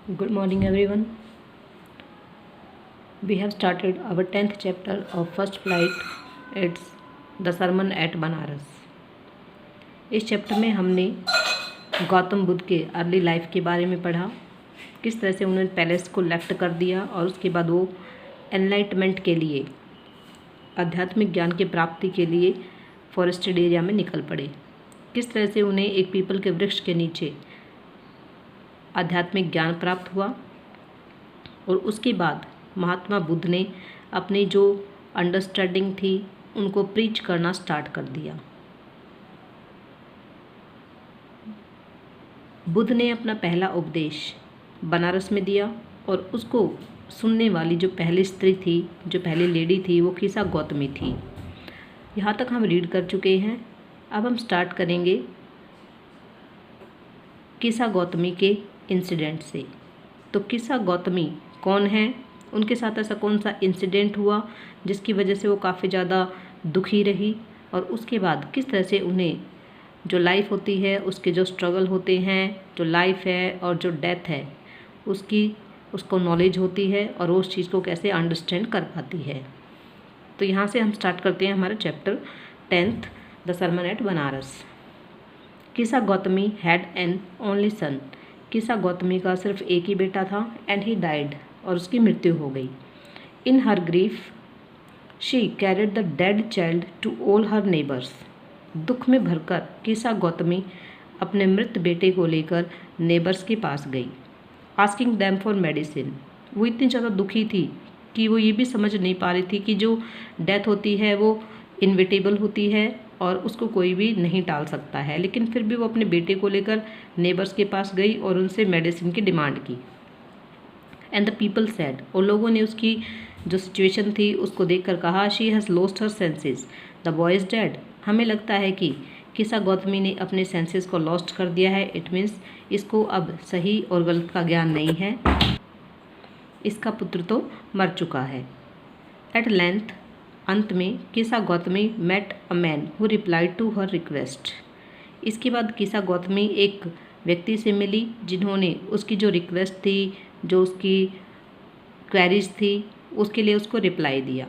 Good morning, everyone. We have started our 10th chapter of First Flight. It's the Sermon at Banaras. इस chapter में हमने गौतम बुद्ध के early life के बारे में पढ़ा, किस तरह से उन्होंने पैलेस को लेफ्ट कर दिया और उसके बाद वो एनलाइटमेंट के लिए, आध्यात्मिक ज्ञान की प्राप्ति के लिए फॉरेस्टेड एरिया में निकल पड़े। किस तरह से उन्हें एक पीपल के वृक्ष के नीचे आध्यात्मिक ज्ञान प्राप्त हुआ और उसके बाद महात्मा बुद्ध ने अपनी जो अंडरस्टैंडिंग थी उनको प्रीच करना स्टार्ट कर दिया। बुद्ध ने अपना पहला उपदेश बनारस में दिया और उसको सुनने वाली जो पहली स्त्री थी, जो पहली लेडी थी, वो किसा गौतमी थी। यहाँ तक हम रीड कर चुके हैं। अब हम स्टार्ट करेंगे किसा गौतमी के इंसिडेंट से। तो किसा गौतमी कौन है, उनके साथ ऐसा कौन सा इंसिडेंट हुआ जिसकी वजह से वो काफ़ी ज़्यादा दुखी रही, और उसके बाद किस तरह से उन्हें जो लाइफ होती है उसके जो स्ट्रगल होते हैं, जो लाइफ है और जो डेथ है उसको नॉलेज होती है और वो उस चीज़ को कैसे अंडरस्टैंड कर पाती है। तो यहाँ से हम स्टार्ट करते हैं हमारा chapter 10th the sermon at Benares. Kisa Gotami had an only son. Kisa Gotami का सिर्फ एक ही बेटा था एंड ही डाइड, और उसकी मृत्यु हो गई। In her grief she carried the dead child to all her neighbours. दुख में भरकर किसा गौतमी अपने मृत बेटे को लेकर नेबर्स के पास गई, आस्किंग दैम फॉर मेडिसिन। वो इतनी ज़्यादा दुखी थी कि वो ये भी समझ नहीं पा रही थी कि जो डेथ होती है वो इनविटेबल होती है और उसको कोई भी नहीं टाल सकता है, लेकिन फिर भी वो अपने बेटे को लेकर नेबर्स के पास गई और उनसे मेडिसिन की डिमांड की। एंड द पीपल सेड, और लोगों ने उसकी जो सिचुएशन थी उसको देखकर कहा, she has lost her senses, the boy is dead. हमें लगता है कि किसा गौतमी ने अपने सेंसेस को लॉस्ट कर दिया है। इट मीन्स इसको अब सही और गलत का ज्ञान नहीं है, इसका पुत्र तो मर चुका है। एट लेंथ, अंत में Kisa Gautami met a man who replied to her request. इसके बाद किसा गौतमी एक व्यक्ति से मिली जिन्होंने उसकी जो रिक्वेस्ट थी, जो उसकी क्वेरीज थी, उसके लिए उसको रिप्लाई दिया।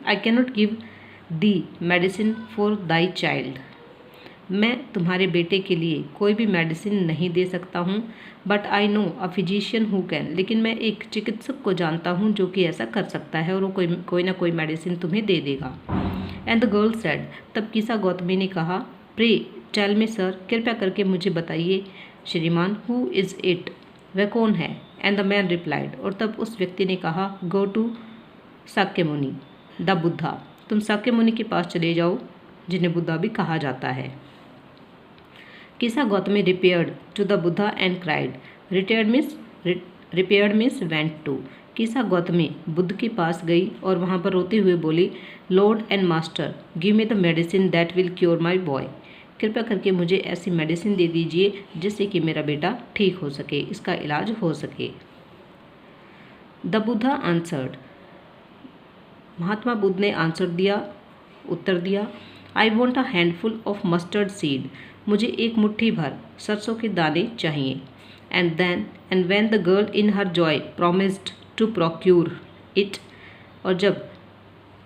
I cannot give the medicine for thy child. मैं तुम्हारे बेटे के लिए कोई भी मेडिसिन नहीं दे सकता हूँ, but I know a physician who can. लेकिन मैं एक चिकित्सक को जानता हूँ जो कि ऐसा कर सकता है और वो कोई ना कोई मेडिसिन तुम्हें दे देगा। एंड द गर्ल सेड, तब किसा गौतमी ने कहा, प्रे टेल मी सर, कृपया करके मुझे बताइए श्रीमान, हु इज़ इट, वह कौन है। एंड द मैन रिप्लाइड, और तब उस व्यक्ति ने कहा, गो टू साक्य मुनि द बुद्धा। तुम साक्य मुनि के पास चले जाओ जिन्हें बुद्धा भी कहा जाता है। Kisa Gautami repaired to the Buddha and cried. Repaired means went to. Kisa Gautami Buddha के पास गई और वहाँ पर रोते हुए बोली, Lord and master give me the medicine that will cure my boy. कृपया करके मुझे ऐसी मेडिसिन दे दीजिए जिससे कि मेरा बेटा ठीक हो सके, इसका इलाज हो सके। द बुद्धा आंसर्ड, महात्मा बुद्ध ने आंसर दिया, उत्तर दिया, I want a handful of mustard seed. मुझे एक मुट्ठी भर सरसों के दाने चाहिए। And when the girl in her joy promised to procure it, और जब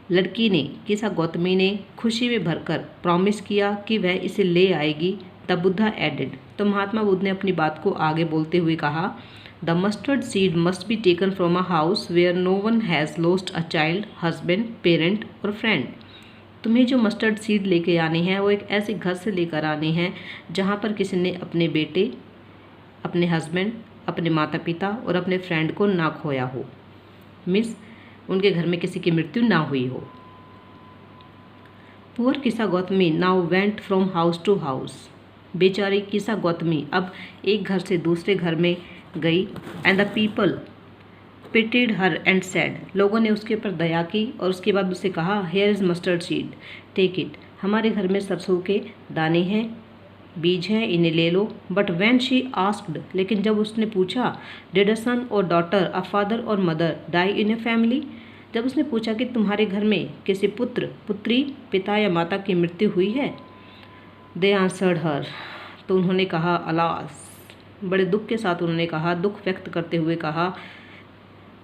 लड़की ने, किसा गौतमी ने खुशी में भरकर प्रॉमिस किया कि वह इसे ले आएगी, द बुद्धा एडेड, तो महात्मा बुद्ध ने अपनी बात को आगे बोलते हुए कहा, the mustard seed must be taken from a house where no one has lost a child, husband, parent or friend. तुम्हें जो मस्टर्ड सीड लेके आने हैं वो एक ऐसे घर से लेकर आने हैं जहाँ पर किसी ने अपने बेटे, अपने हस्बैंड, अपने माता पिता और अपने फ्रेंड को ना खोया हो, मीन्स उनके घर में किसी की मृत्यु ना हुई हो। Poor Kisa Gautami now went from house to house. बेचारी किसा गौतमी अब एक घर से दूसरे घर में गई। And the people pitied her and said, लोगों ने उसके ऊपर दया की और उसके बाद उससे कहा, here is mustard seed, take it. हमारे घर में सरसों के दाने हैं, बीज हैं, इन्हें ले लो। बट व्हेन शी आस्क्ड, लेकिन जब उसने पूछा, did a son or daughter, a father or mother die in a family, जब उसने पूछा कि तुम्हारे घर में किसी पुत्र, पुत्री, पिता या माता की मृत्यु हुई है, दे आंसर्ड हर, तो उन्होंने कहा, अलास बड़े दुख के साथ उन्होंने कहा, दुख व्यक्त करते हुए कहा,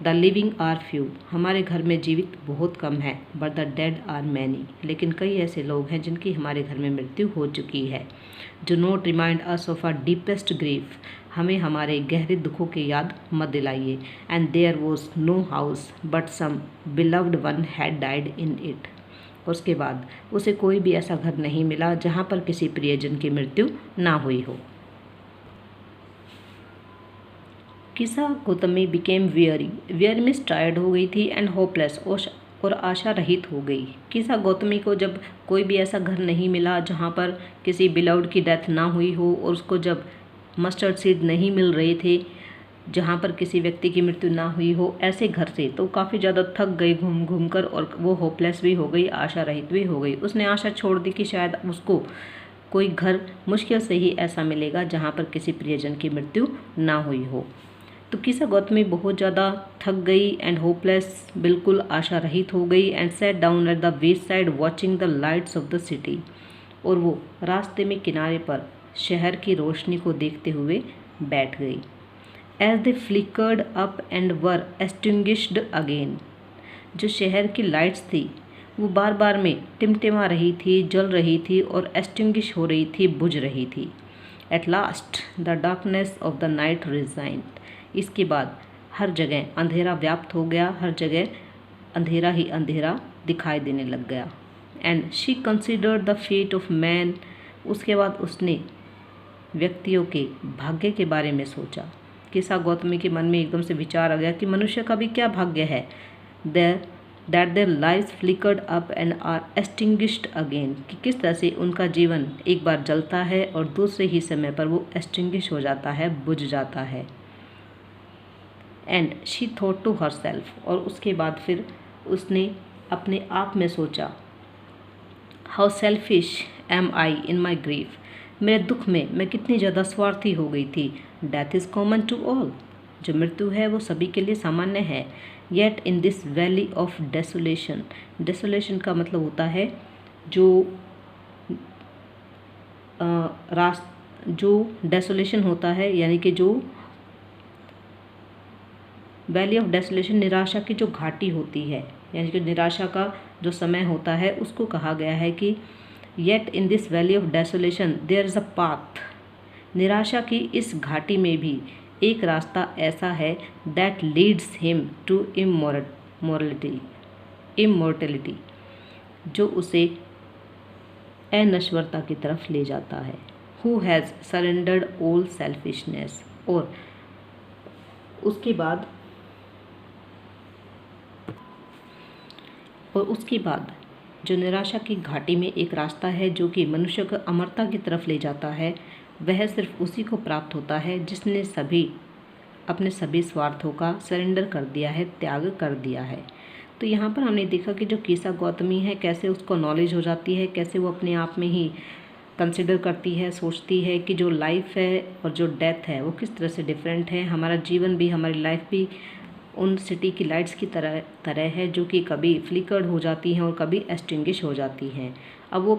द लिविंग आर फ्यू, हमारे घर में जीवित बहुत कम है, but the dead are many, लेकिन कई ऐसे लोग हैं जिनकी हमारे घर में मृत्यु हो चुकी है। Do not remind us of our deepest grief, हमें हमारे गहरे दुखों की याद मत दिलाइए। And there was no house but some beloved one had died in it, उसके बाद उसे कोई भी ऐसा घर नहीं मिला जहाँ पर किसी प्रियजन की मृत्यु ना हुई हो। किसा Gautami became weary, weary means tired हो गई थी, एंड होपलेस, और आशा रहित हो गई। किसा गौतमी को जब कोई भी ऐसा घर नहीं मिला जहाँ पर किसी बिलव्ड की डेथ ना हुई हो, और उसको जब मस्टर्ड सीड नहीं मिल रहे थे जहाँ पर किसी व्यक्ति की मृत्यु ना हुई हो, ऐसे घर से तो काफ़ी ज़्यादा थक गई घूम घूम कर, और वो होपलेस भी हो गई, आशा रहित भी हो गई। उसने आशा छोड़ दी कि शायद उसको कोई घर मुश्किल से ही ऐसा मिलेगा जहाँ पर किसी प्रियजन की मृत्यु ना हुई हो। तो किसा गौतमी बहुत ज़्यादा थक गई एंड होपलेस, बिल्कुल आशा रहित हो गई, and set down at the west side watching the lights off the city, और वो रास्ते में किनारे पर शहर की रोशनी को देखते हुए बैठ गई। As they flickered up and were extinguished again, जो शहर की लाइट्स थी वो बार बार में टिमटिमा रही थी, जल रही थी और एक्सटिंग्विश हो रही थी, बुझ रही थी। At last the darkness of the night resigned, इसके बाद हर जगह अंधेरा व्याप्त हो गया, हर जगह अंधेरा ही अंधेरा दिखाई देने लग गया। And she considered the fate of man, उसके बाद उसने व्यक्तियों के भाग्य के बारे में सोचा। किसा गौतमी के मन में एकदम से विचार आ गया कि मनुष्य का भी क्या भाग्य है, that their lives flickered up and are extinguished again, कि किस तरह से उनका जीवन एक बार जलता है और दूसरे ही समय पर वो एक्सटिंग्विश हो जाता है, बुझ जाता है। And she thought to herself, और उसके बाद फिर उसने अपने आप में सोचा, how selfish am I in my grief, मेरे दुख में मैं कितनी ज़्यादा स्वार्थी हो गई थी। Death is common to all, जो मृत्यु है वो सभी के लिए सामान्य है। Yet in this valley of desolation, desolation का मतलब होता है जो डेसोलेशन होता है, यानी कि जो वैली ऑफ डेसोलेशन निराशा की जो घाटी होती है, यानी कि निराशा का जो समय होता है उसको कहा गया है कि yet in this valley of desolation there is a path, निराशा की इस घाटी में भी एक रास्ता ऐसा है, that leads him to immortality, जो उसे अनश्वरता की तरफ ले जाता है। Who has surrendered all selfishness, और उसके बाद जो निराशा की घाटी में एक रास्ता है जो कि मनुष्य को अमरता की तरफ ले जाता है, वह सिर्फ उसी को प्राप्त होता है जिसने अपने सभी स्वार्थों का सरेंडर कर दिया है, त्याग कर दिया है। तो यहाँ पर हमने देखा कि जो किसा गौतमी है कैसे उसको नॉलेज हो जाती है, कैसे वो अपने आप में ही कंसिडर करती है, सोचती है कि जो लाइफ है और जो डेथ है वो किस तरह से डिफरेंट है। हमारा जीवन भी, हमारी लाइफ भी उन सिटी की लाइट्स की तरह है जो कि कभी फ्लिकर्ड हो जाती हैं और कभी एक्सटिंग्विश हो जाती हैं। अब वो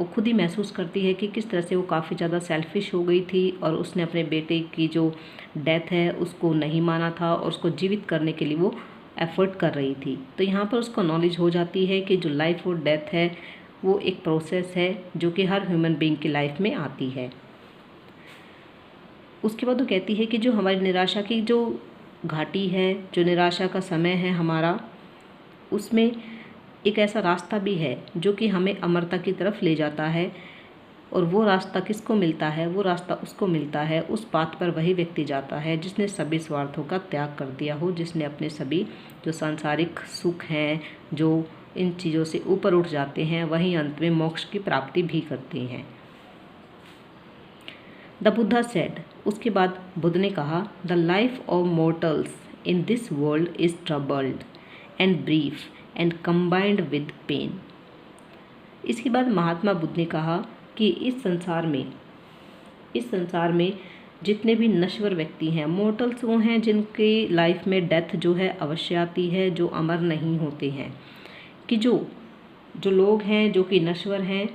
खुद ही महसूस करती है कि किस तरह से वो काफ़ी ज़्यादा सेल्फिश हो गई थी और उसने अपने बेटे की जो डेथ है उसको नहीं माना था और उसको जीवित करने के लिए वो एफर्ट कर रही थी। तो यहाँ पर उसको नॉलेज हो जाती है कि जो लाइफ और डेथ है वो एक प्रोसेस है जो कि हर ह्यूमन बीइंग की लाइफ में आती है। उसके बाद वो कहती है कि जो हमारी निराशा की जो घाटी है, जो निराशा का समय है हमारा, उसमें एक ऐसा रास्ता भी है जो कि हमें अमरता की तरफ ले जाता है। और वो रास्ता किसको मिलता है? वो रास्ता उसको मिलता है, उस पाथ पर वही व्यक्ति जाता है जिसने सभी स्वार्थों का त्याग कर दिया हो, जिसने अपने सभी जो सांसारिक सुख हैं, जो इन चीज़ों से ऊपर उठ जाते हैं, वही अंत में मोक्ष की प्राप्ति भी करते हैं। द बुद्धा सेड, उसके बाद बुद्ध ने कहा, the life of mortals in this world is troubled and brief and combined with pain. इसके बाद महात्मा बुद्ध ने कहा कि इस संसार में जितने भी नश्वर व्यक्ति हैं, मोर्टल्स वो हैं जिनकी लाइफ में डेथ जो है अवश्य आती है, जो अमर नहीं होते हैं। कि जो लोग हैं जो कि नश्वर हैं,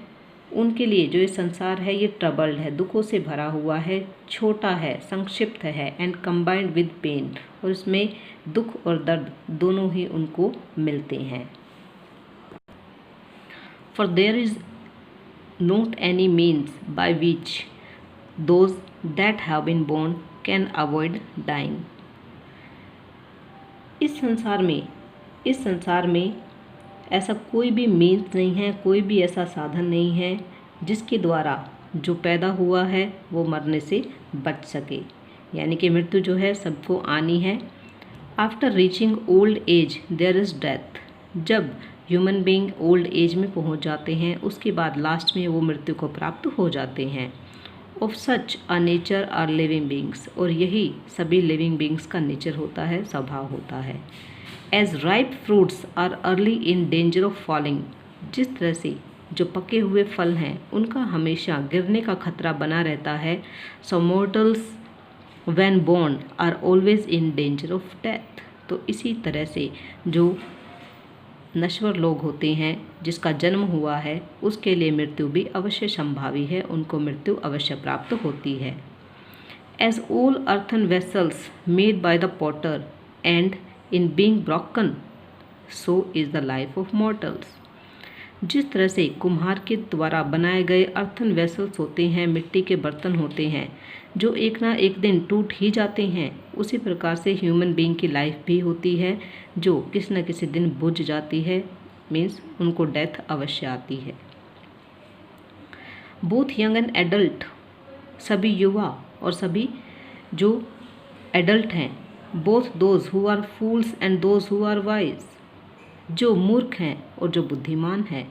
उनके लिए जो ये संसार है ये ट्रबल्ड है, दुखों से भरा हुआ है, छोटा है, संक्षिप्त है, एंड कंबाइंड विद पेन, और इसमें दुख और दर्द दोनों ही उनको मिलते हैं। For there is not any means by which those that have been born can avoid dying. इस संसार में ऐसा कोई भी मीन्स नहीं है, कोई भी ऐसा साधन नहीं है जिसके द्वारा जो पैदा हुआ है वो मरने से बच सके। यानी कि मृत्यु जो है सबको आनी है। After reaching old age there is death. जब ह्यूमन बीइंग ओल्ड एज में पहुंच जाते हैं उसके बाद लास्ट में वो मृत्यु को प्राप्त हो जाते हैं। Of such a nature are living beings, और यही सभी लिविंग बींग्स का नेचर होता है, स्वभाव होता है। As ripe fruits are early in danger of falling. जिस तरह से जो पके हुए फल हैं उनका हमेशा गिरने का खतरा बना रहता है, so mortals when born are always in danger of death. तो इसी तरह से जो नश्वर लोग होते हैं जिसका जन्म हुआ है उसके लिए मृत्यु भी अवश्य संभावी है, उनको मृत्यु अवश्य प्राप्त होती है। As all earthen vessels made by the potter end in being broken, so is the life of mortals. जिस तरह से कुम्हार के द्वारा बनाए गए अर्थन वेसल्स होते हैं, मिट्टी के बर्तन होते हैं जो एक ना एक दिन टूट ही जाते हैं, उसी प्रकार से ह्यूमन बीइंग की लाइफ भी होती है जो किसी न किसी दिन बुझ जाती है, मीन्स उनको डेथ अवश्य आती है। बोथ यंग एंड एडल्ट, सभी युवा और सभी जो एडल्ट हैं, both those who are fools and those who are wise, जो मूर्ख हैं और जो बुद्धिमान हैं,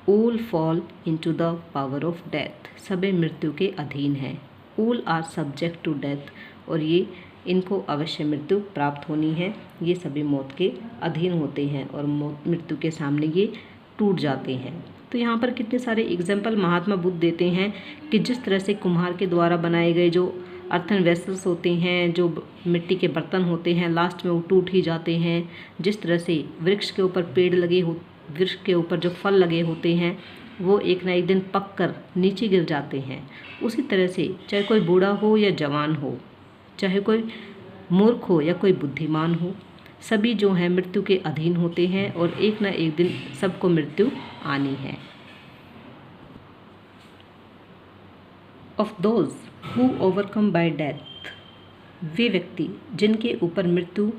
all fall into the power of death, सभी मृत्यु के अधीन हैं। All are subject to death, और ये इनको अवश्य मृत्यु प्राप्त होनी है, ये सभी मौत के अधीन होते हैं और मृत्यु के सामने ये टूट जाते हैं। तो यहाँ पर कितने सारे एग्जाम्पल महात्मा बुद्ध देते हैं कि जिस तरह से कुम्हार के द्वारा बनाए गए जो अर्थन वेसल्स होते हैं, जो मिट्टी के बर्तन होते हैं, लास्ट में वो टूट ही जाते हैं। जिस तरह से वृक्ष के ऊपर वृक्ष के ऊपर जो फल लगे होते हैं वो एक ना एक दिन पक कर नीचे गिर जाते हैं, उसी तरह से चाहे कोई बूढ़ा हो या जवान हो, चाहे कोई मूर्ख हो या कोई बुद्धिमान हो, सभी जो हैं मृत्यु के अधीन होते हैं और एक ना एक दिन सबको मृत्यु आनी है। Of those who overcome by death, वे व्यक्ति जिनके ऊपर मृत्यु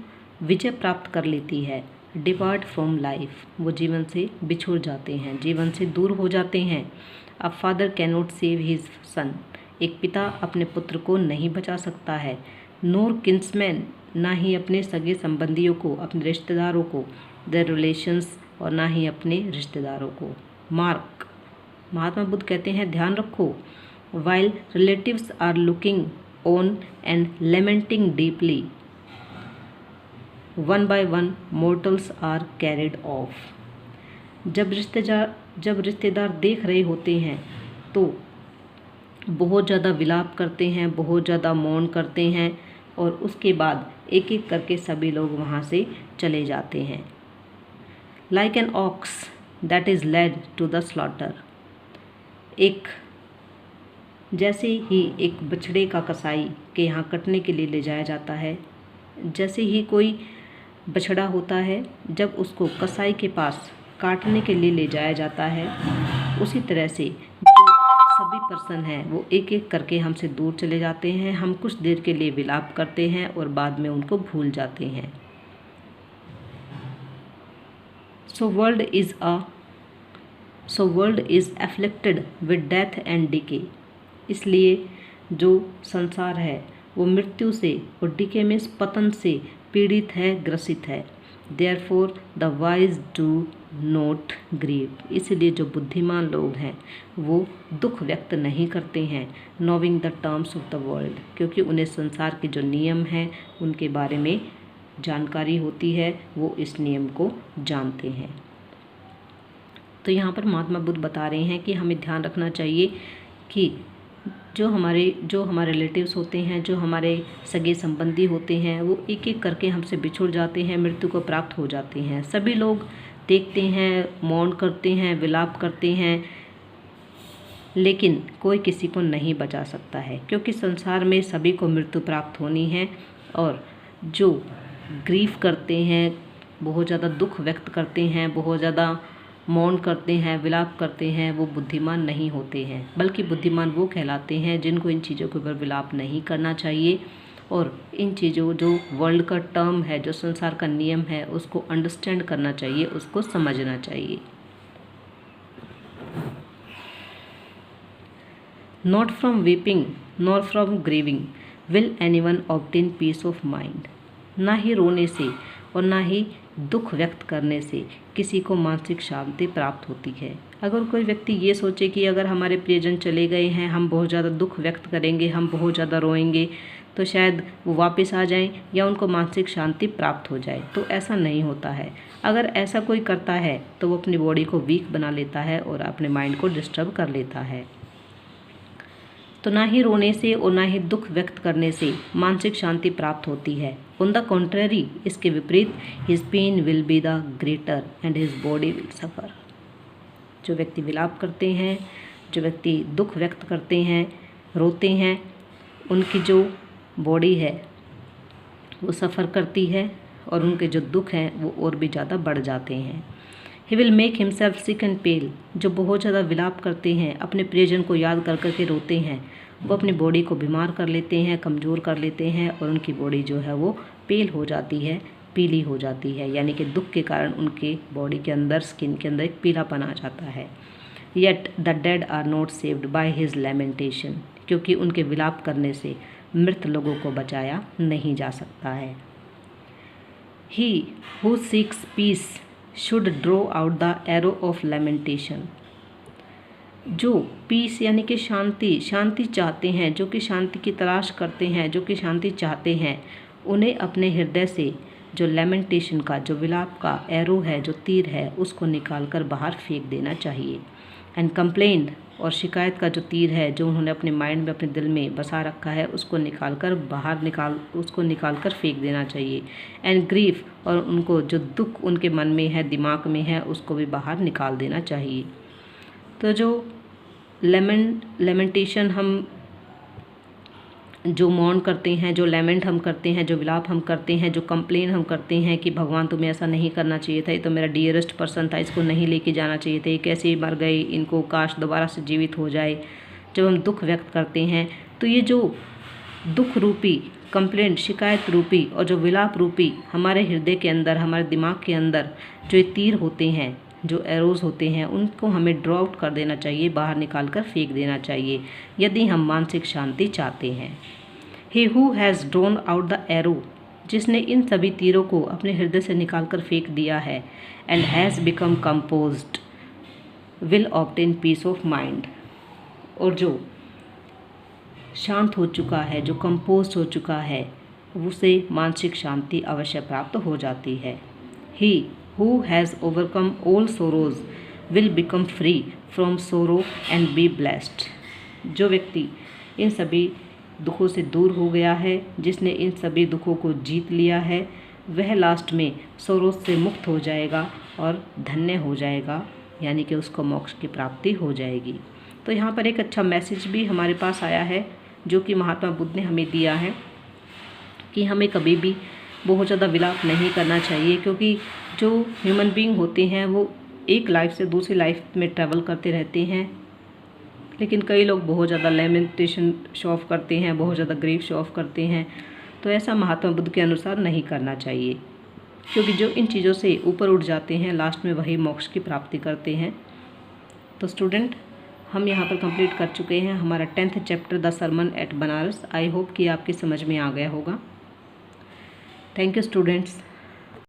विजय प्राप्त कर लेती है, डिपार्ट फ्रॉम लाइफ, वो जीवन से बिछुड़ जाते हैं, जीवन से दूर हो जाते हैं। A father cannot save his son, एक पिता अपने पुत्र को नहीं बचा सकता है। नोर किन्समैन, ना ही अपने सगे संबंधियों को, अपने रिश्तेदारों को, देयर रिलेशंस, और ना ही अपने रिश्तेदारों को। मार्क, महात्मा बुद्ध कहते हैं ध्यान रखो, while relatives are looking on and lamenting deeply, one by one mortals are carried off. जब रिश्तेदार देख रहे होते हैं तो बहुत ज़्यादा विलाप करते हैं, बहुत ज़्यादा मौन करते हैं, और उसके बाद एक एक करके सभी लोग वहाँ से चले जाते हैं। Like an ox that is led to the slaughter, जैसे ही एक बछड़े का कसाई के यहाँ कटने के लिए ले जाया जाता है, जैसे ही कोई बछड़ा होता है जब उसको कसाई के पास काटने के लिए ले जाया जाता है, उसी तरह से जो सभी पर्सन हैं वो एक एक करके हमसे दूर चले जाते हैं। हम कुछ देर के लिए विलाप करते हैं और बाद में उनको भूल जाते हैं। So world is afflicted with death and decay, इसलिए जो संसार है वो मृत्यु से और डिके में पतन से पीड़ित है, ग्रसित है। Therefore the wise do not grieve, इसलिए जो बुद्धिमान लोग हैं वो दुख व्यक्त नहीं करते हैं। नोविंग the terms of the world, क्योंकि उन्हें संसार के जो नियम हैं उनके बारे में जानकारी होती है, वो इस नियम को जानते हैं। तो यहाँ पर महात्मा बुद्ध बता रहे हैं कि हमें ध्यान रखना चाहिए कि जो हमारे रिलेटिव्स होते हैं, जो हमारे सगे संबंधी होते हैं, वो एक एक करके हमसे बिछुड़ जाते हैं, मृत्यु को प्राप्त हो जाते हैं। सभी लोग देखते हैं, मौन करते हैं, विलाप करते हैं, लेकिन कोई किसी को नहीं बचा सकता है, क्योंकि संसार में सभी को मृत्यु प्राप्त होनी है। और जो ग्रीफ करते हैं, बहुत ज़्यादा दुख व्यक्त करते हैं, बहुत ज़्यादा मौन करते हैं, विलाप करते हैं, वो बुद्धिमान नहीं होते हैं, बल्कि बुद्धिमान वो कहलाते हैं जिनको इन चीज़ों के ऊपर विलाप नहीं करना चाहिए और इन चीज़ों जो वर्ल्ड का टर्म है, जो संसार का नियम है, उसको अंडरस्टैंड करना चाहिए, उसको समझना चाहिए। Not from weeping nor from grieving will anyone obtain peace of mind. ना ही रोने से और ना ही दुख व्यक्त करने से किसी को मानसिक शांति प्राप्त होती है। अगर कोई व्यक्ति ये सोचे कि अगर हमारे प्रियजन चले गए हैं, हम बहुत ज़्यादा दुख व्यक्त करेंगे, हम बहुत ज़्यादा रोएंगे, तो शायद वो वापस आ जाएं या उनको मानसिक शांति प्राप्त हो जाए, तो ऐसा नहीं होता है। अगर ऐसा कोई करता है तो वो अपनी बॉडी को वीक बना लेता है और अपने माइंड को डिस्टर्ब कर लेता है। तो ना ही रोने से और ना ही दुख व्यक्त करने से मानसिक शांति प्राप्त होती है। ऑन द कॉन्ट्ररी, इसके विपरीत, his pain will be the greater and his body will suffer. जो व्यक्ति विलाप करते हैं, जो व्यक्ति दुख व्यक्त करते हैं, रोते हैं, उनकी जो बॉडी है वो सफ़र करती है और उनके जो दुख हैं वो और भी ज़्यादा बढ़ जाते हैं। He will make himself sick and pale. जो बहुत ज़्यादा विलाप करते हैं, अपने प्रियजन को याद कर करके रोते हैं, वो अपनी बॉडी को बीमार कर लेते हैं, कमज़ोर कर लेते हैं और उनकी बॉडी जो है वो पेल हो जाती है, पीली हो जाती है, यानी कि दुख के कारण उनके बॉडी के अंदर, स्किन के अंदर एक पीलापन आ जाता है। Yet the dead are not saved by his lamentation. क्योंकि उनके विलाप करने से मृत लोगों को बचाया नहीं जा सकता है। He who seeks peace should draw out the arrow of lamentation. जो पीस यानी कि शांति चाहते हैं, जो कि शांति की तलाश करते हैं, जो कि शांति चाहते हैं, उन्हें अपने हृदय से जो लैमेंटेशन का, जो विलाप का एरो है, जो तीर है, उसको निकाल कर बाहर फेंक देना चाहिए। एंड कंप्लेंट, और शिकायत का जो तीर है, जो उन्होंने अपने माइंड में, अपने दिल में बसा रखा है, उसको निकाल कर फेंक देना चाहिए। एंड ग्रीफ, और उनको जो दुख उनके मन में है, दिमाग में है, उसको भी बाहर निकाल देना चाहिए। तो जो लेमेंटेशन हम जो मौन करते हैं, जो लेमेंट हम करते हैं, जो विलाप हम करते हैं, जो कंप्लेन हम करते हैं कि भगवान तुम्हें ऐसा नहीं करना चाहिए था, ये तो मेरा डियरेस्ट पर्सन था, इसको नहीं लेके जाना चाहिए था, ये कैसे मर गए, इनको काश दोबारा से जीवित हो जाए। जब हम दुख व्यक्त करते हैं तो ये जो दुख रूपी कंप्लेंट, शिकायत रूपी और जो विलाप रूपी हमारे हृदय के अंदर, हमारे दिमाग के अंदर जो ये तीर होते हैं, जो एरोज होते हैं, उनको हमें ड्रॉ आउट कर देना चाहिए, बाहर निकाल कर फेंक देना चाहिए, यदि हम मानसिक शांति चाहते हैं। He who has drawn out the arrow, जिसने इन सभी तीरों को अपने हृदय से निकाल कर फेंक दिया है, and has become composed will obtain peace of mind. और जो शांत हो चुका है, जो कंपोज हो चुका है, उसे मानसिक शांति अवश्य प्राप्त हो जाती है। He who has overcome all sorrows will become free from sorrow and be blessed. जो व्यक्ति इन सभी दुखों से दूर हो गया है, जिसने इन सभी दुखों को जीत लिया है, वह लास्ट में सोरोज से मुक्त हो जाएगा और धन्य हो जाएगा, यानी कि उसको मोक्ष की प्राप्ति हो जाएगी। तो यहाँ पर एक अच्छा मैसेज भी हमारे पास आया है, जो कि महात्मा बुद्ध ने हमें दिया है कि हमें कभी भी बहुत ज़्यादा विलाप नहीं करना चाहिए, क्योंकि जो ह्यूमन बीइंग होते हैं वो एक लाइफ से दूसरी लाइफ में ट्रैवल करते रहते हैं, लेकिन कई लोग बहुत ज़्यादा लेमेंटेशन शो ऑफ करते हैं, बहुत ज़्यादा ग्रीफ शो ऑफ करते हैं। तो ऐसा महात्मा बुद्ध के अनुसार नहीं करना चाहिए, क्योंकि जो इन चीज़ों से ऊपर उठ जाते हैं, लास्ट में वही मोक्ष की प्राप्ति करते हैं। तो स्टूडेंट, हम यहाँ पर कंप्लीट कर चुके हैं हमारा 10th chapter the sermon at Banaras. I hope कि आपकी समझ में आ गया होगा। Thank you students.